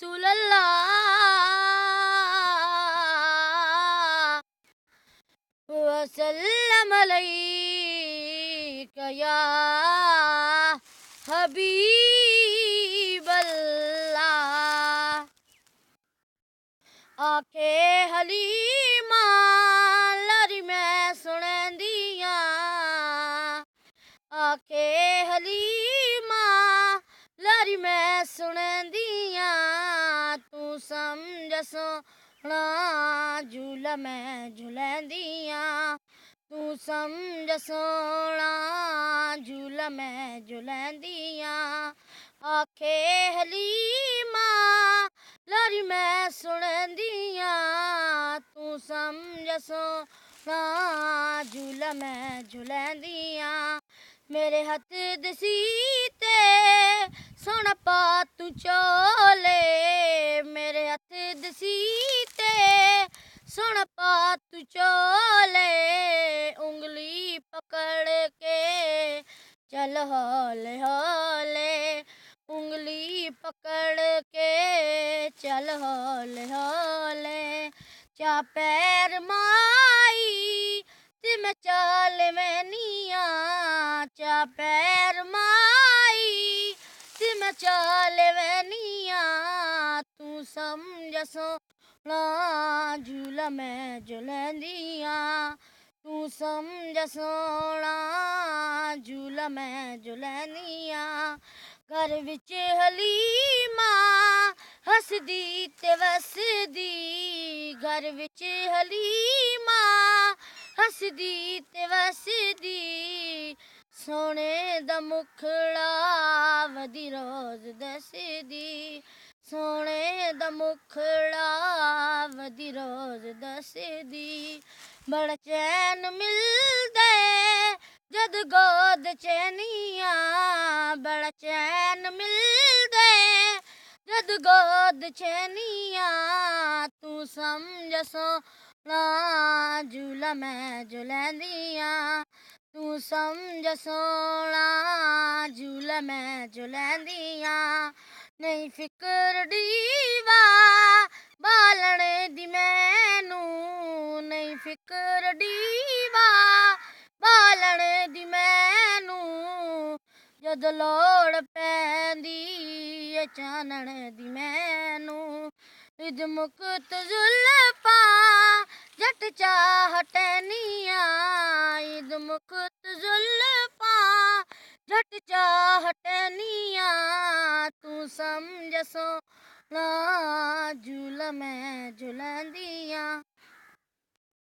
रसूल अल्लाह वसल्लम अलैका या हबीब अल्लाह। आखे हलीमा लारी मैं सुनदियां, आखे हलीमा लारी मैं सुनदियां, तू समझ सोना झूला मैं झूलदियां, तू समझ सोना झूला मैं झूलदियां। आखे हलीमा लारी मैं सुनदियां, तू समझ सोना झूला मैं झूलदियां। मेरे हथ दसीते सोना पा तू चोले, मेरे हथ दसीते सोना पा तू चोले, उंगली पकड़ के चल हौले हौले, उंगली पकड़ के चल हौले हौले। चा पैर माई ते मैं चाल मैनिया, चा पैर माई ते मैं चाल मैनिया, तू समझ सोना झूला मैं झूलदियां, तू समझ सोना झूला मैं झूलदियां। घर विच हलीमा हसदी ते वसदी, घर विच हलीमा हसदी ते वसदी, सोने दा मुखड़ा वदी रोज दसदी, सोने दा मुखड़ा वदी रोज दसदी। बड़ा चैन मिलदा जद गोद चैनिया, बड़ा चैन मिलदा जद गोद चैनिया, तू समझ सोना झूला मैं झूलदियां, तू समझ सोना झूला मैं झूलदियां। नहीं फिक्र दीवा बालण दी मैनू, नहीं फिक्र दीवा बालण दी मैनू, जद लोड़ पैंदी ए चानण दी मैनू। इद मुकत जुल्फां जट चाहटनिया, इद मुकत जुल्फां जट चाहटनिया, तू समझ सोना झूला मैं झूलदियां।